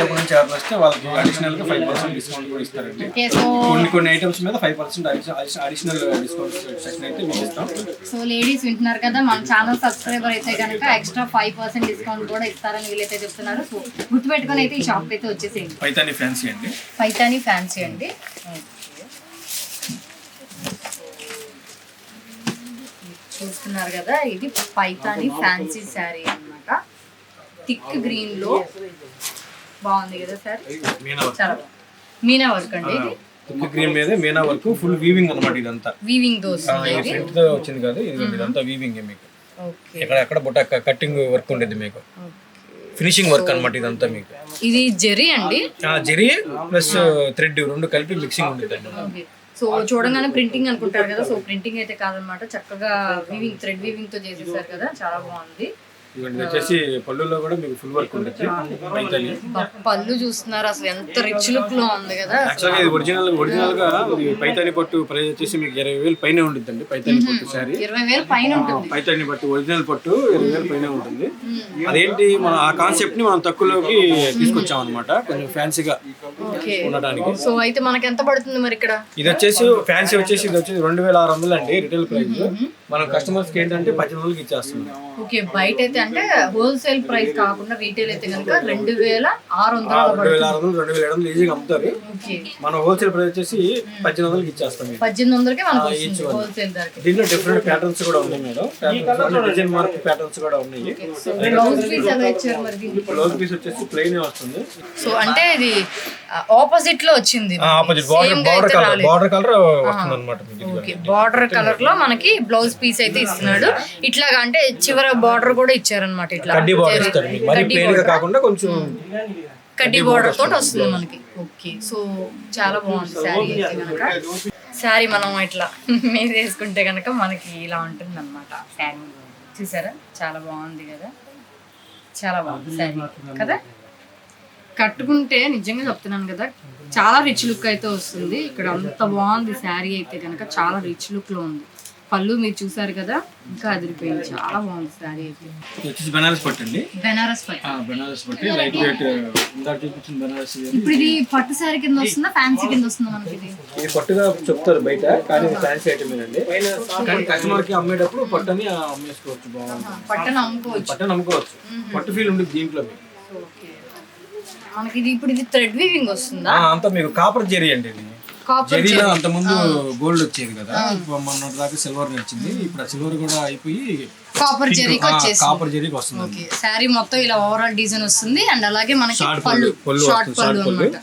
తరపు నుంచి ఎవరు వస్తే వాళ్ళకి అడిషనల్ గా 5% డిస్కౌంట్ కూడా ఇస్తారండి. కొన్ని ఐటమ్స్ మీద 5% అడిషనల్ డిస్కౌంట్ సెక్షన్ అయితే మీకు ఇస్తాం. సో లేడీస్ వింటున్నారు కదా, మన ఛానల్ సబ్స్క్రైబర్ అయితే కనుక ఎక్స్ట్రా 5% డిస్కౌంట్ కూడా ఇస్తారని వీళ్ళైతే చెప్తున్నారు. సో గుర్తుపెట్టుకొని అయితే ఈ షాప్ అయితే వచ్చేసేయండి. పైతాని ఫ్యాన్సీ అండి. పైతాని ఫ్యాన్సీ అండి. చూస్తున్నారు కదా, ఇది పైతాని ఫ్యాన్సీ శారీ అన్నమాట. థిక్ గ్రీన్ లో బాగుంది కదా సార్. చాలా మీనా వర్క్ అండి. ఇది థిక్ గ్రీన్ మీద మీనా వర్క్, ఫుల్ వీవింగ్ అన్నమాట. ఇదంతా వీవింగ్ దోస్ ప్రింట్ తో వచ్చింది కాదు, ఇదంతా వీవింగ్ మీకు. ఎక్కడ బుట్ట కట్టింగ్ వర్క్ ఉండేది మీకు, ఫినిషింగ్ వర్క్ అన్నమాట ఇదంతా మీకు. ఇది జెరీ అండి. జెరీ ప్లస్ థ్రెడ్ రెండు కలిపి మిక్సింగ్ ఉండేది అండి. సో చూడంగానే ప్రింటింగ్ అనుకుంటారు కదా, సో ప్రింటింగ్ అయితే కాదనమాట, చక్కగా వీవింగ్ థ్రెడ్ వీవింగ్ తో చేసేసారు కదా, చాలా బాగుంది. ఇవన్నీ వచ్చేసి పళ్ళులో కూడా మీకు ఫుల్ వర్క్ ఉంటుంది. పళ్ళు చూస్తున్నారు అసలు ఎంత రిచ్ లుక్ లో ఉంది కదా. యాక్చువల్గా ఇది ఒరిజినల్ గా పైతాని పట్టు ప్రైస్ వచ్చేసి మీకు 20,000 పైన ఉంటుందండి. పైతాని పట్టు సారీ 20,000 పైన ఉంటుంది. పైతాని పట్టు ఒరిజినల్ పట్టు 20,000 పైన ఉంటుంది. అదేంటి మన ఆ కాన్సెప్ట్ ని మనం తక్కువలోకి తీసుకొచ్చాం అనమాట, కొంచెం ఫ్యాన్సీగా ఉండడానికి. సో అయితే మనకి ఎంత పడుతుంది మరి ఇక్కడ? ఇది వచ్చేసి ఫ్యాన్సీ వచ్చేసి 2,600 అండి రిటైల్ ప్రైస్. మనం కస్టమర్స్ కి ఏంటంటే 18,000కి ఇచ్చేస్తున్నాం. ఓకే, బయట అయితే అంటే హోల్సేల్ ప్రైస్ కాకుండా రీటైల్ అయితే కనుక 2,600 ఈజీగా అమ్ముతారు. మన హోల్సేల్ ప్రైస్ వచ్చేసి 18,000కి ఇచ్చేస్తాం. 18,000కి మనకు హోల్సేల్ ధర. దీంట్లో డిఫరెంట్ ప్యాటర్న్స్ కూడా ఉన్నాయి మేడం, డిజైన్ మార్క్ ప్యాటర్న్స్ కూడా ఉన్నాయి. బ్లౌజ్ పీస్ ఎలా ఇచ్చారు మరి? బ్లౌజ్ పీస్ వచ్చేసి ప్లెయిన్ వస్తుంది. సో అంటే ఇది ఆపోజిట్ లో వచ్చింది, ఆపోజిట్ బార్డర్ కలర్ వస్తుంది అన్నమాట. ఓకే, బార్డర్ కలర్ లో మనకి బ్లౌజ్ పీస్ అయితే ఇస్తున్నాడు. ఇట్లాగా అంటే చివర బార్డర్ కూడా ఇచ్చారనమాట. ఇట్లా కడ్డీ బార్డర్ ఇస్తాడు, మరి ప్లెయిన్ గా కాకుండా కొంచెం కడ్డీ బార్డర్ తోటి వస్తుంది మనకి. ఓకే, సో చాలా బాగుంది శారీ అయితే కనుక. శారీ మనం ఇట్లా మీద వేసుకుంటే కనుక మనకి ఇలా ఉంటుంది అనమాట శారీ. చూసారా, చాలా బాగుంది కదా, చాలా బాగుంది శారీ కదా. కట్టుకుంటే నిజంగా చెప్తున్నాను కదా, చాలా రిచ్ లుక్ అయితే వస్తుంది. ఇక్కడ అంత బాగుంది శారీ అయితే కనుక, చాలా రిచ్ లుక్ లో ఉంది. పళ్ళు మీరు చూసారు కదా, ఇంకా అదిరిపోయింది, చాలా బాగుంది శారీ అయితే. బెనారస్ పట్టు అండి. బెనారస్ పట్టు, బెనారస్ పట్టు లైట్ వెయిట్. ఇందాక చూపించిన బెనారస్. ఇప్పుడు ఇది పట్టు శారీ కింద వస్తుందా, ఫ్యాన్సీ కింద వస్తుందా మనకి? ఇది పట్టుగా చెప్తారు బయట, కానీ ఫ్యాన్సీ ఐటమ్ అండి. కానీ కస్టమర్ కి అమ్మేటప్పుడు పట్టు అని అమ్మేసుకోవచ్చు. బాగుంది, పట్టును అమ్ముకోవచ్చు. పట్టును అమ్ముకోవచ్చు, పట్టు ఫీల్ ఉంటుంది దీంట్లో. మనకి ఇది ఇప్పుడు ఇది థ్రెడ్ వీవింగ్ వస్తుందా? అంతా మీకు కాపర్ జెరీ అండి. ఇది జెరీలో అంత ముందు గోల్డ్ వచ్చేది కదా, మొన్న దాకా సిల్వర్ నడిచింది. ఇప్పుడు ఆ సిల్వర్ కూడా అయిపోయి కాపర్ జెరీకి వస్తుంది. ఓకే, శారీ మొత్తం ఇలా ఓవరాల్ డిజైన్ వస్తుంది. అండ్ అలాగే మనకి పళ్ళు షార్ట్ పళ్ళు అన్నమాట.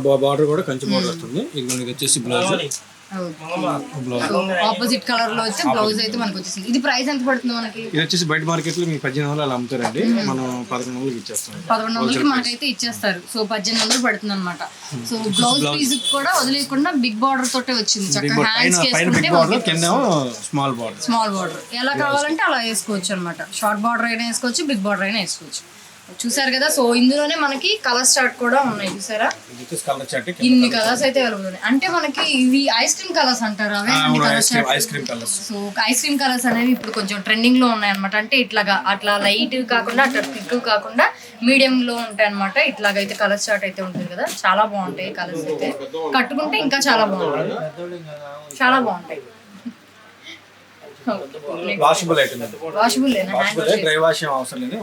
బార్డర్ కూడా కంచి బార్డర్ వస్తుంది. ఇది వచ్చేసి బ్లౌజ్ ఆపోజిట్ కలర్ లో వచ్చి బ్లౌజ్ అయితే మనకి వచ్చేసింది. ఇది ప్రైస్ ఎంత పడుతుంది మనకి? ఇది వచ్చేసి బయట మార్కెట్ లో మీకు 18,000 అలా అమ్ముతారండి, మనం 11,000కి ఇచ్చేస్తాం. 11,000కి మనకైతే ఇచ్చేస్తారు. సో 18,000 పడుతుంది అనమాట. సో బ్లౌజ్ పీస్ కూడా వదిలేకుండా బిగ్ బార్డర్ తోటే వచ్చింది. చక్కగా హ్యాండ్స్ స్మాల్ బార్డర్ ఎలా కావాలంటే అలా వేసుకోవచ్చు అనమాట. షార్ట్ బార్డర్ అయినా వేసుకోవచ్చు, బిగ్ బార్డర్ అయినా వేసుకోవచ్చు. చూసారు కదా, సో ఇందులోనే మనకి కలర్ చార్ట్ కూడా ఉన్నాయి. చూసారా, ఇన్ని కలర్స్ అయితే అవైలబుల్ ఉన్నాయి. అంటే మనకి ఇవి ఐస్ క్రీమ్ కలర్స్ అంటారు, అవే ice cream colours. So ice cream colours అనేవి ఇప్పుడు కొంచెం ట్రెండింగ్ లో ఉన్నాయి అనమాట. అంటే ఇట్లాగా అట్లా లైట్ కాకుండా అట్లా థిక్ కాకుండా మీడియం లో ఉంటాయి అనమాట. ఇట్లాగైతే కలర్ చార్ట్ అయితే ఉంటుంది కదా, చాలా బాగుంటాయి కలర్స్ అయితే. కట్టుకుంటే ఇంకా చాలా బాగుంటాయి, చాలా బాగుంటాయి. వాషబుల్ ఐటమ్, డ్రై వాష్ అవసరం లేదు.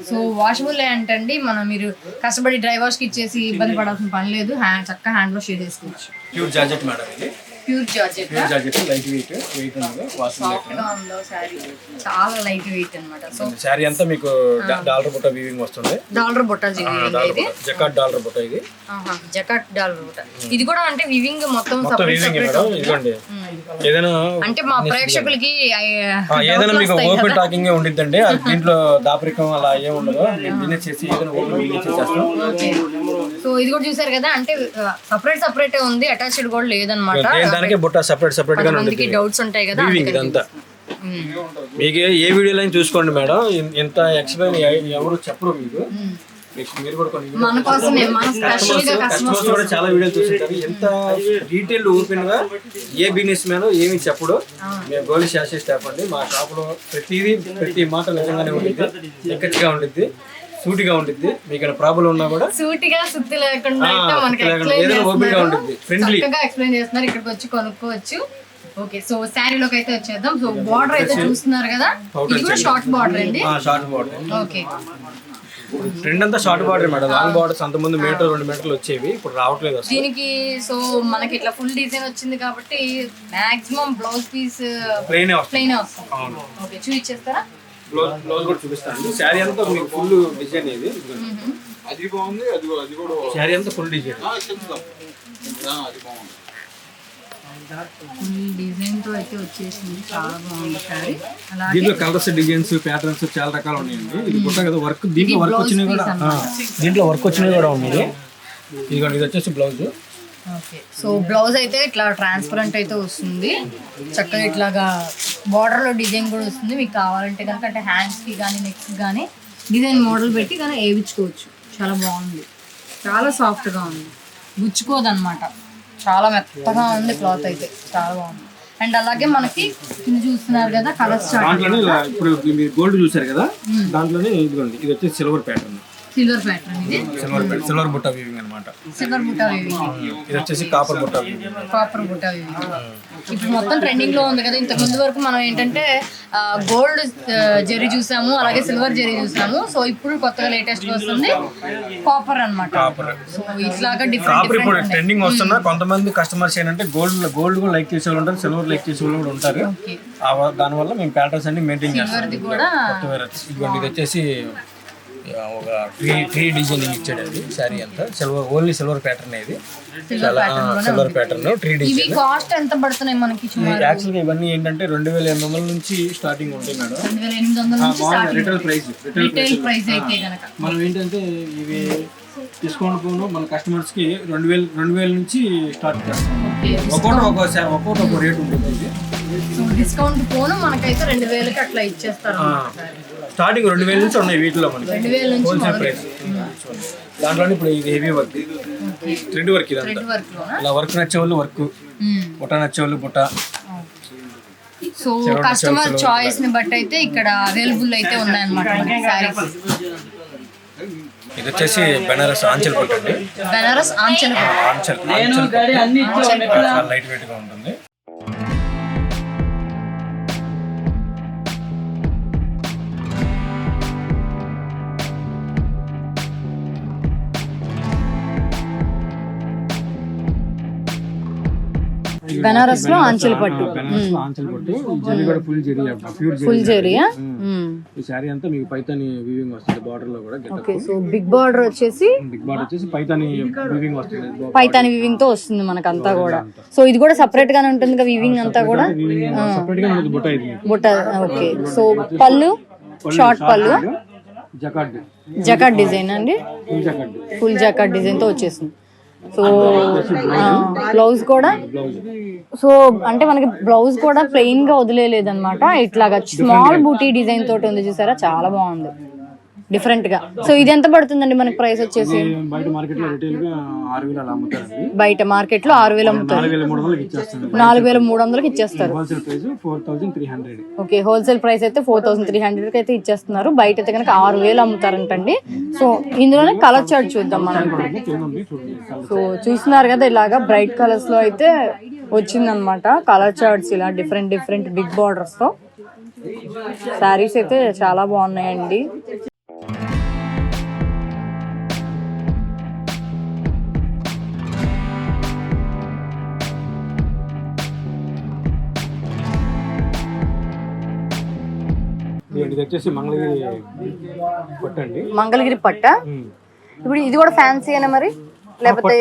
సో వాషబుల్ అంటే మనం మీరు కష్టపడి డ్రై వాష్ కి ఇచ్చేసి ఇబ్బంది పడాల్సిన పని లేదు, చక్కగా హ్యాండ్ వాష్ చేసుకోవచ్చు. ప్యూర్ జార్జెట్ మేడం, ఇది ప్యూర్ జార్జెట్, లైట్ వెయిట్ చాలా లైట్ వెయిట్ అన్నమాట. సో సారీ అంతా మీకు డాలర్ బుట్ట వీవింగ్ వస్తుంది. డాలర్ బుట్ట ఇది జకాట్ డాలర్ బుట్ట, ఇది జకాట్ డాలర్ బుట్ట. ఇది కూడా అంటే వీవింగ్ మొత్తం ఇదిగోండి. ఏదైనా అంటే మా ప్రేక్షకులకి ఏదైనా మీకు ఓపెన్ టాకింగ్ ఉండిద్దండి, దీంట్లో దాపరికం అలా ఏం ఉండదు. బిజినెస్ చేసి ఏదైనా ఓపెన్ బిజినెస్ చేస్తాం. సో ఇది కూడా చూసారు కదా, అంటే సపరేట్ ఉంది, అటాచ్డ్ కూడా లేదనమాట. దానికి బుట్ట సెపరేట్ గా ఉంటుంది. డౌట్స్ ఉంటాయి కదా, ఇదంతా మీకు ఏ వీడియోలో చూసుకోండి మేడం, ఇంత ఎక్స్ప్లెయిన్ ఎవరు చెప్పరు మీకు. మీరు కూడా కస్టమర్స్ కూడా చాలా వీడియోలు చూస్తుంటారు. ఎంత డీటెయిల్ ఓపెన్ గా ఏ బిజినెస్ మ్యాన్ ఏమి చెప్పడు. మేము గోలి శాస్త్రి స్టాఫ్ అండి. మా షాప్ లో ప్రతి మాట నిజంగానే ఉండిద్ది, ఎక్కడిగా ఉండిద్ది. సూటిగా ఉంటుంది. మీకు ప్రాబ్లం ఉన్నా కూడా సూటిగా సుత్తి లేకుండా అయితే మనకి చక్కగా ఎక్స్ప్లెయిన్ చేస్తున్నారు. ఇక్కడికి వచ్చి కొనుక్కోవచ్చు. ఓకే, సో శారీలోకి అయితే వచ్చేద్దాం. సో బార్డర్ అయితే చూస్తున్నారు కదా, ఇది కూడా షార్ట్ బార్డర్ అండి. Short border. ఓకే, ట్రెండ్ అంతా short border madam. Long borders అంతకుముందు మీటర్ 2 మీటర్లు వచ్చేవి, ఇప్పుడు రావట్లేదు అసలు దీనికి. సో మనకి ఇట్లా ఫుల్ డిజైన్ వచ్చింది కాబట్టి మాక్సిమం బ్లౌజ్ పీస్ ప్లెయిన్ వస్తుంది. ఓకే, చూపించేస్తారా? బ్లౌజ్ కూడా చూపిస్తాను. శారీ అంతా మీకు ఫుల్ డిజైన్ ఇది. అది బాగుంది, అది కూడా శారీ అంతా ఫుల్ డిజైన్. అది బాగుంది. ఫుల్ డిజైన్ తో అయితే వచ్చేసింది, చాలా బాగుంది సారీ. దీంట్లో కలర్స్, డిజైన్స్, ప్యాటర్న్స్ చాలా రకాలు ఉన్నాయండి. ఇది కొత్త కదా వర్క్. దీంట్లో వర్క్ వచ్చినవి కూడా ఉన్నాయి. ఇదిగోండి, ఇది వచ్చేసి బ్లౌజ్. ఓకే, సో బ్లౌజ్ అయితే ఇట్లా ట్రాన్స్పరెంట్ అయితే వస్తుంది. చక్కగా ఇట్లాగా బార్డర్ లో డిజైన్ కూడా వస్తుంది. మీకు కావాలంటే కనుక అంటే హ్యాండ్స్ కి కానీ నెక్స్ కానీ డిజైన్ మోడల్ పెట్టి కానీ వేయించుకోవచ్చు. చాలా బాగుంది, చాలా సాఫ్ట్ గా ఉంది, గుచ్చుకోదన్నమాట. చాలా మెత్తగా ఉంది క్లాత్ అయితే, చాలా బాగుంది. అండ్ అలాగే మనకి కింద చూస్తున్నారు కదా కలర్ స్టార్ట్. ఇప్పుడు మీరు గోల్డ్ చూసారు కదా, దాంట్లోనే ఇదిగోండి, ఇది వచ్చేసి సిల్వర్ ప్యాటర్న్. సిల్వర్ ప్యాటర్న్ ఇది. సిల్వర్ బుట్ట వీవింగ్ అన్నమాట. సిల్వర్ బుట్ట వీవింగ్. ఇది వచ్చేసి కాపర్ బుట్ట వీవింగ్. కాపర్ బుట్ట వీవింగ్ ఇప్పుడు మొత్తం ట్రెండింగ్ లో ఉంది కదా. ఇంతకు ముందు వరకు మనం ఏంటంటే గోల్డ్ జెరీ చూసాము, అలాగే సిల్వర్ జెరీ చూసాము. సో ఇప్పుడు కొత్తగా లేటెస్ట్ గా వస్తుంది కాపర్ అన్నమాట. సో ఇట్లాగా డిఫరెంట్ ట్రెండింగ్ వస్తున్నా. కొంతమంది కస్టమర్స్ ఏంటంటే గోల్డ్ కూడా లైక్ చేసే వాళ్ళు ఉంటారు, సిల్వర్ లైక్ చేసే వాళ్ళు కూడా ఉంటారు. దానివల్ల మేము ప్యాటర్న్స్ అన్ని మెయింటైన్ చేస్తాం. ఇది వచ్చేసి ఒక త్రీ డిజైనింగ్ ఇచ్చాడు. అది శారీ అంతా సిల్వర్, ఓన్లీ సిల్వర్ ప్యాటర్న్. ఇది సిల్వర్ ప్యాటర్న్ 3 డిజైన్. కాస్ట్ ఎంత పడుతున్నాయి మనకి? యాక్చువల్గా ఇవన్నీ ఏంటంటే 2800 నుంచి స్టార్టింగ్ ఉంటాయి మేడం. 2800 రిటైల్ ప్రైస్ అయితే కనుక మనం ఏంటంటే ఇవి డిస్కౌంట్ పోను మన కస్టమర్స్ కి 2000 నుంచి స్టార్ట్ చేస్తాం. ఒక్కొక్కటి ఒక రేట్ ఉంటుంది. సో డిస్కౌంట్ పోను మనకైతే 2000కి అట్లా ఇచ్చేస్తారు. స్టార్టింగ్ 2000 నుంచి ఉన్నాయి వీటిలో మనకి 2000 నుంచి హోల్సేల్ ప్రైస్. దాంట్లో ఇప్పుడు ఇది హెవీ వర్క్, థ్రెడ్ వర్క్. ఇదంతా ఇలా వర్క్ నచ్చే వాళ్ళు వర్క్, బుట్ట నచ్చే వాళ్ళు బుట్ట. సో కస్టమర్ చాయిస్ ని బట్టి అయితే ఇక్కడ అవైలబుల్ అయితే ఉన్నాయన్నమాట సారీస్. ఇది వచ్చేసి బెనారస్ ఆంచల్ పట్టు అండి. బెనారస్ ఆంచల్ లైట్ వెయిట్ గా ఉంటుంది. బెనారస్ లో ఆంచల్ పట్టు. జరీ కూడా ఫుల్ జరీ, ఫుల్ జరీయా? ఈ సారీ అంతా మీకు పైతాని వీవింగ్ వస్తుంది. బార్డర్ లో కూడా ఓకే, సో బిగ్ బార్డర్ వచ్చేసి పైతాని వీవింగ్ వస్తుంది. పైతాని వీవింగ్ తో వస్తుంది మనకంతా కూడా. సో ఇది కూడా సెపరేట్ గానే ఉంటుంది కదా వీవింగ్ అంతా కూడా. సెపరేట్ గా ఉంటుంది బుట్ట. ఇది బుట్ట. ఓకే, సో పళ్ళు షార్ట్ పళ్ళు, జకాట్ డిజైన్ అండి. ఫుల్ జకాట్ డిజైన్ తో వచ్చేసింది. సో బ్లౌజ్ కూడా, సో అంటే మనకి బ్లౌజ్ కూడా ప్లెయిన్ గా వదిలేదన్నమాట. ఇట్లాగా స్మాల్ బూటీ డిజైన్ తోటి ఉంది చూసారా, చాలా బాగుంది, డిఫరెంట్ గా. సో ఇది ఎంత పడుతుందండి మనకి ప్రైస్ వచ్చేసి? బయట మార్కెట్ లో రిటైల్ గా 6000 అలా అమ్ముతారు. బయట మార్కెట్ లో 6000 అమ్ముతారు. 4300కి ఇచ్చేస్తారు. Wholesale price 4300. Okay, wholesale price అయితే 4300 కి అయితే ఇచ్చేస్తున్నారు. బయట అయితే కనుక 6000 అమ్ముతారంటండి. సో ఇందులోనే కలర్ చార్ట్ చూద్దాం మనం. సో చూస్తున్నారు కదా, ఇలాగా బ్రైట్ కలర్స్ లో అయితే వచ్చిందనమాట కలర్ చార్ట్స్. ఇలా డిఫరెంట్ బిగ్ బార్డర్స్ తో శారీస్ అయితే చాలా బాగున్నాయండి. ఇది వచ్చేసి మంగళగిరి పట్టు అండి. మంగళగిరి పట్ట. ఇప్పుడు ఇది కూడా ఫ్యాన్సీ అయినా మరి, లేకపోతే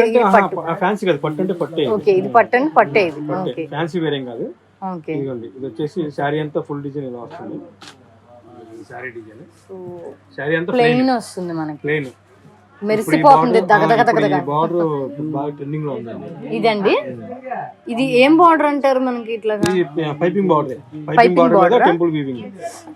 ఫ్యాన్సీ కాదు, పట్టు అంటే పట్టే. ఓకే, ఇది పట్టు అంటే పట్టే. ఇది ఓకే, ఫ్యాన్సీ వేరేం కాదు. ఓకే, ఇది వచ్చేసి శారీ అంతా ఫుల్ డిజైన్ ఇలా వస్తుంది. శారీ డిజైన్ శారీ అంతా ప్లెయిన్ వస్తుంది మనకి, ప్లెయిన్ మెరిసిపోతుంది దగదగదగదగ. ఇదండి, ఇది ఏం బార్డర్ అంటారు మనకి? ఇట్లా piping border.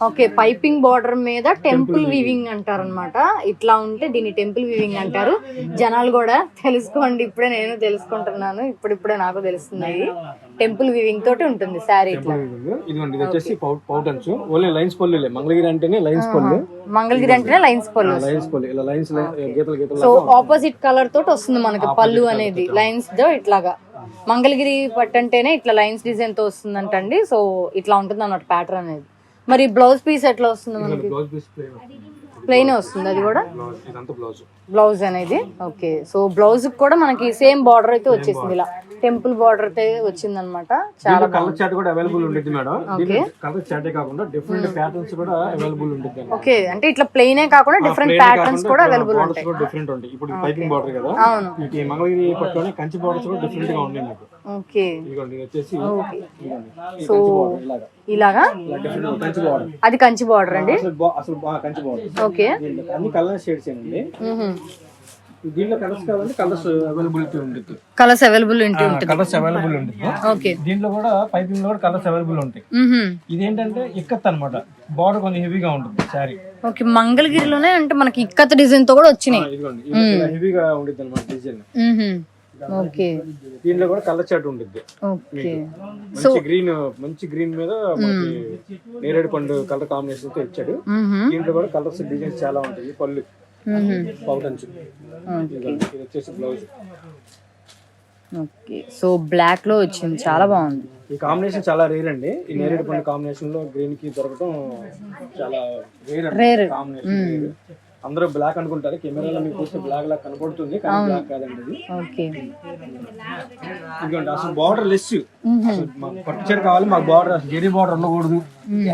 Okay, piping border మీద టెంపుల్ వీవింగ్ అంటారు అనమాట. ఇట్లా ఉంటే దీన్ని టెంపుల్ వీవింగ్ అంటారు. జనాలు కూడా తెలుసుకోండి, ఇప్పుడే నేను తెలుసుకుంటున్నాను, ఇప్పుడిప్పుడే నాకు తెలుస్తున్నాయి. టెంపుల్ వీవింగ్ తోటి ఉంటుంది శారీ. ఇదిగోండి ఇది వచ్చేసి పౌటన్స్, ఓన్లీ లైన్స్ పళ్ళు. మంగళగిరి అంటేనే లైన్స్ పళ్ళు, మంగళగిరి అంటేనే లైన్స్ పళ్ళు, ఇలా లైన్స్ గీతలు గీతలు. సో ఆపోజిట్ కలర్ తోటి వస్తుంది మనకి పళ్ళు అనేది లైన్స్ తో ఇట్లాగా. మంగళగిరి పట్టు అంటేనే ఇట్లా లైన్స్ డిజైన్ తో వస్తుందంటండి. సో ఇట్లా ఉంటుంది అన్నమాట ప్యాటర్న్ అనేది. మరి బ్లౌజ్ పీస్ ఎట్లా వస్తుంది మనకి? ప్లెయిన్ వస్తుంది అది కూడా బ్లౌజ్ అనేది. ఓకే, సో బ్లౌజ్ కూడా మనకి సేమ్ బార్డర్ అయితే వచ్చేసింది, ఇలా టెంపుల్ బార్డర్ అయితే వచ్చింది అనమాట. చాలా కలర్ చార్ట్ కూడా అవైలబుల్ ఉంటుంది మేడం. కలర్ చార్ట్ కాకుండా డిఫరెంట్ ప్యాటర్న్స్ కూడా అవైలబుల్ ఉంటుంది. ఓకే, అంటే ఇట్లా ప్లెయినే కాకుండా డిఫరెంట్ ప్యాటర్న్స్ కూడా అవైలబుల్ ఉంటాయి. డిఫరెంట్ ఉంటాయి. ఇప్పుడు పైపింగ్ బార్డర్ కదా, ఈ మంగళగిరి పట్టులోనే కంచి బార్డర్స్ కూడా డిఫరెంట్ గా ఉన్నాయి నాకు. ఓకే, ఇదిగోండి వచ్చేసి సో ఇలాగా అది కంచి బార్డర్ అండి. అసలు కంచి బార్డర్. ఓకే, అన్ని కలర్ షేడ్స్ అండి. దీంట్లో కలర్స్ కావాలంటే కలర్స్ అవైలబిలిటీ ఉంటుంది. కలర్స్ అవైలబుల్ ఉంటుంది. కలర్స్ అవైలబుల్ ఉంటుంది. ఓకే, దీంట్లో కూడా పైపింగ్ లో కూడా కలర్స్ అవైలబుల్ ఉంటాయి. ఇదేంటంటే ఇక్కత్ అన్నమాట, బార్డర్ కొంచెం హెవీగా ఉంటుంది శారీ. ఓకే, మంగళగిరిలోనే అంటే మనకి ఇక్కత్ డిజైన్ తో కూడా వచ్చినాయి. ఇదిగోండి హెవీగా ఉంటుంది అన్నమాట డిజైన్. ఓకే, దీంట్లో కూడా కలర్ చార్ట్ ఉంటుంది. ఓకే, మంచి గ్రీన్ మీద నేరేడు పండు కలర్ కాంబినేషన్ తో ఇచ్చాడు. దీంట్లో కూడా కలర్స్ డిజైన్స్ చాలా ఉంటాయి. పళ్ళు పౌటన్స్, ఇది వచ్చేసి బ్లౌజ్. ఓకే, సో బ్లాక్ లో వచ్చింది, చాలా బాగుంది. ఈ కాంబినేషన్ చాలా రేర్ అండి. ఈ నేరేడు పండు కాంబినేషన్ లో గ్రీన్ కి దొరకడం చాలా రేర్ కాంబినేషన్. అందరూ బ్లాక్ అనుకుంటారు, కెమెరాలో మీకు చూస్తే బ్లాక్ లా కనబడుతుంది, కానీ బ్లాక్ కాదండి ఇది. ఓకే, ఇదిగోండి అసలు బార్డర్ లెస్. పట్టు చీర కావాలి మాకు, బార్డర్ అసలు జెరీ బార్డర్ ఉండకూడదు.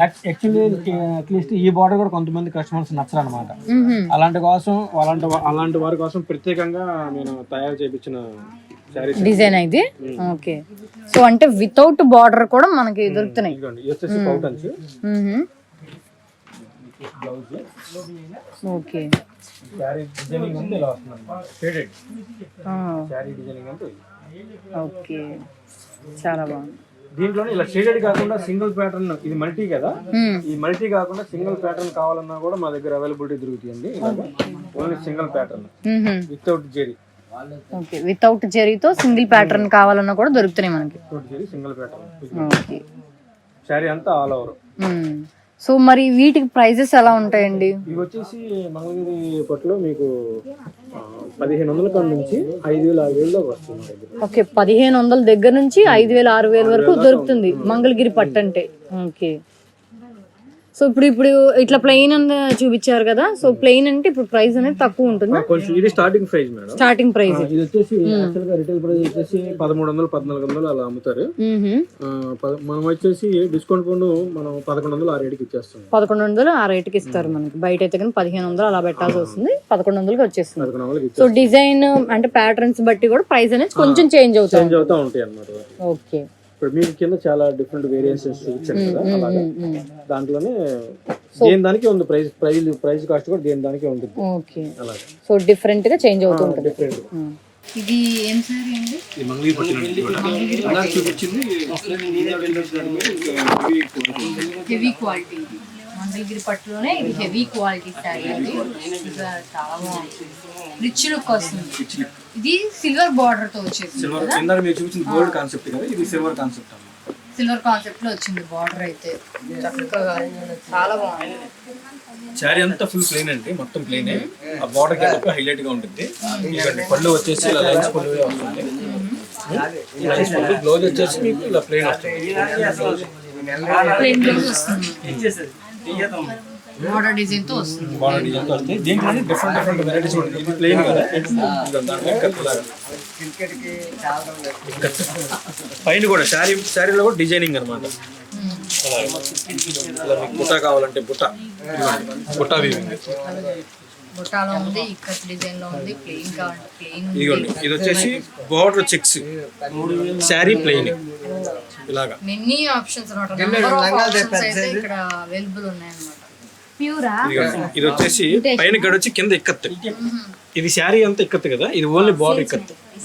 యాక్చువల్లీ అట్లీస్ట్ ఈ బార్డర్ కూడా కొంతమంది కస్టమర్స్ నచ్చరు అనమాట. అలాంటి వారి కోసం ప్రత్యేకంగా నేను తయారు చేయించిన డిజైన్ అయితే. ఓకే, సో అంటే వితౌట్ బార్డర్ కూడా మనకి దొరుకుతున్నాయి. వచ్చేసి పౌటన్స్. ఓకే, శారీ డిజైనింగ్ అంటే ఇలా వస్తుంది అన్నమాట, షేడెడ్ శారీ డిజైనింగ్ అంటే. ఓకే, చాలా బాగుంది. దీంట్లోనే ఇలా షేడెడ్ కాకుండా సింగిల్ ప్యాటర్న్, ఇది మల్టీ కదా, ఈ మల్టీ కాకుండా సింగిల్ ప్యాటర్న్ కావాలన్నా కూడా మా దగ్గర అవైలబిలిటీ దొరుకుతాయండి. Only single pattern without zari. Okay, without జెరీతో సింగిల్ ప్యాటర్న్ కావాలన్నా కూడా దొరుకుతున్నాయి మనకి. Single pattern. ఓకే, శారీ అంతా ఆల్ ఓవర్. సో మరి వీటికి ప్రైజెస్ ఎలా ఉంటాయండి? ఇవి వచ్చేసి మంగళగిరి పట్టులో మీకు 1500 కాడ నుంచి 5000-6000 దాకా వస్తుంది. ఓకే, 1500 దగ్గర నుంచి 5000-6000 వరకు దొరుకుతుంది మంగళగిరి పట్టు అంటే. ఓకే, సో ఇప్పుడు ఇట్లా ప్లెయిన్ అని చూపించారు కదా, సో ప్లెయిన్ అంటే ఇప్పుడు ప్రైస్ అనేది తక్కువ ఉంటుంది. ఇది starting price madam. Starting price ఇది వచ్చేసి యాక్చువల్ గా రిటైల్ ప్రైస్ వచ్చేసి 1300-1400 అలా అమ్ముతారు. మనం వచ్చేసి డిస్కౌంట్ పోను మనం 1100 ఆ రేటుకి ఇచ్చేస్తాం. 1100 ఆ రేటుకి ఇస్తారు మనకి. బయట అయితే కానీ 1500 అలా పెట్టాల్సి వస్తుంది, 1100కి వచ్చేస్తుంది. సో డిజైన్ అంటే ప్యాటర్న్స్ బట్టి కూడా ప్రైస్ అనేది కొంచెం చేంజ్ అవుతా ఉంటాయి అన్నమాట. ఓకే, ఇప్పుడు మీకు కింద చాలా డిఫరెంట్ వేరియేషన్స్ ఇచ్చారు కదా, అలాగే దాంట్లోనే దేని దానికి ఉంది ప్రైస్ కాస్ట్ కూడా దేని దానికి ఉంటుంది. ఓకే, అలాగే సో డిఫరెంట్ గా చేంజ్ అవుతూ ఉంటుంది. ఇది ఏం సారీ అండి? ఈ మంగళగిరి పట్టు చూపించింది హెవీ క్వాలిటీ. మంగళగిరి పట్టులోనే ఇది హెవీ క్వాలిటీ శారీ. అది చాలా బాగుంది, రిచ్ లుక్ వస్తుంది. ఇది సిల్వర్ బార్డర్ తో వచ్చేసింది. గోల్డ్ కాన్సెప్ట్ కదా, ఇది సిల్వర్ కాన్సెప్ట్. సిల్వర్ కాన్సెప్ట్ లో వచ్చింది బార్డర్ అయితే చక్కగా చాలా బాగుంది. శారీ అంతా ఫుల్ ప్లెయిన్ అండి, మొత్తం ప్లెయిన్. ఆ బార్డర్ కి హైలైట్ గా ఉంటుంది. పళ్ళు వచ్చేసి ఇలా లైన్స్ పళ్ళు వస్తుంది. బ్లౌజ్ వచ్చేసి మీకు ఇలా ప్లెయిన్ వస్తుంది. ప్లెయిన్ బ్లౌజ్ వస్తుంది, బార్డర్ డిజైన్ తో వస్తుంది. బార్డర్ డిజైన్ తో వస్తుంది. దీంట్లో డిఫరెంట్ వెరైటీస్ ఉంటాయి. ఇది ప్లెయిన్ కదా, పైన కూడా శారీలో కూడా డిజైనింగ్ అనమాట. బుట్ట కావాలంటే బుట్ట వీవింగ్. బుట్టాలో ఉంది, ఇక్కత్ డిజైన్ లో ఉంది, ప్లెయిన్ కావాలంటే ప్లెయిన్. ఇదిగోండి ఇది వచ్చేసి బార్డర్ చెక్స్, శారీ ప్లెయిన్ ఇలాగా. మెనీ ఆప్షన్స్ అన్నమాట, నెంబర్ ఆఫ్ ఆప్షన్స్ అయితే ఇక్కడ అవైలబుల్ ఉన్నాయి అన్నమాట. ప్యూరా ఇది వచ్చేసి పైన గడ వచ్చి కింద ఇక్కత్. ఇది శారీ అంతా ఇక్కత్ కదా, ఇది ఓన్లీ బార్డర్ ఇక్కత్.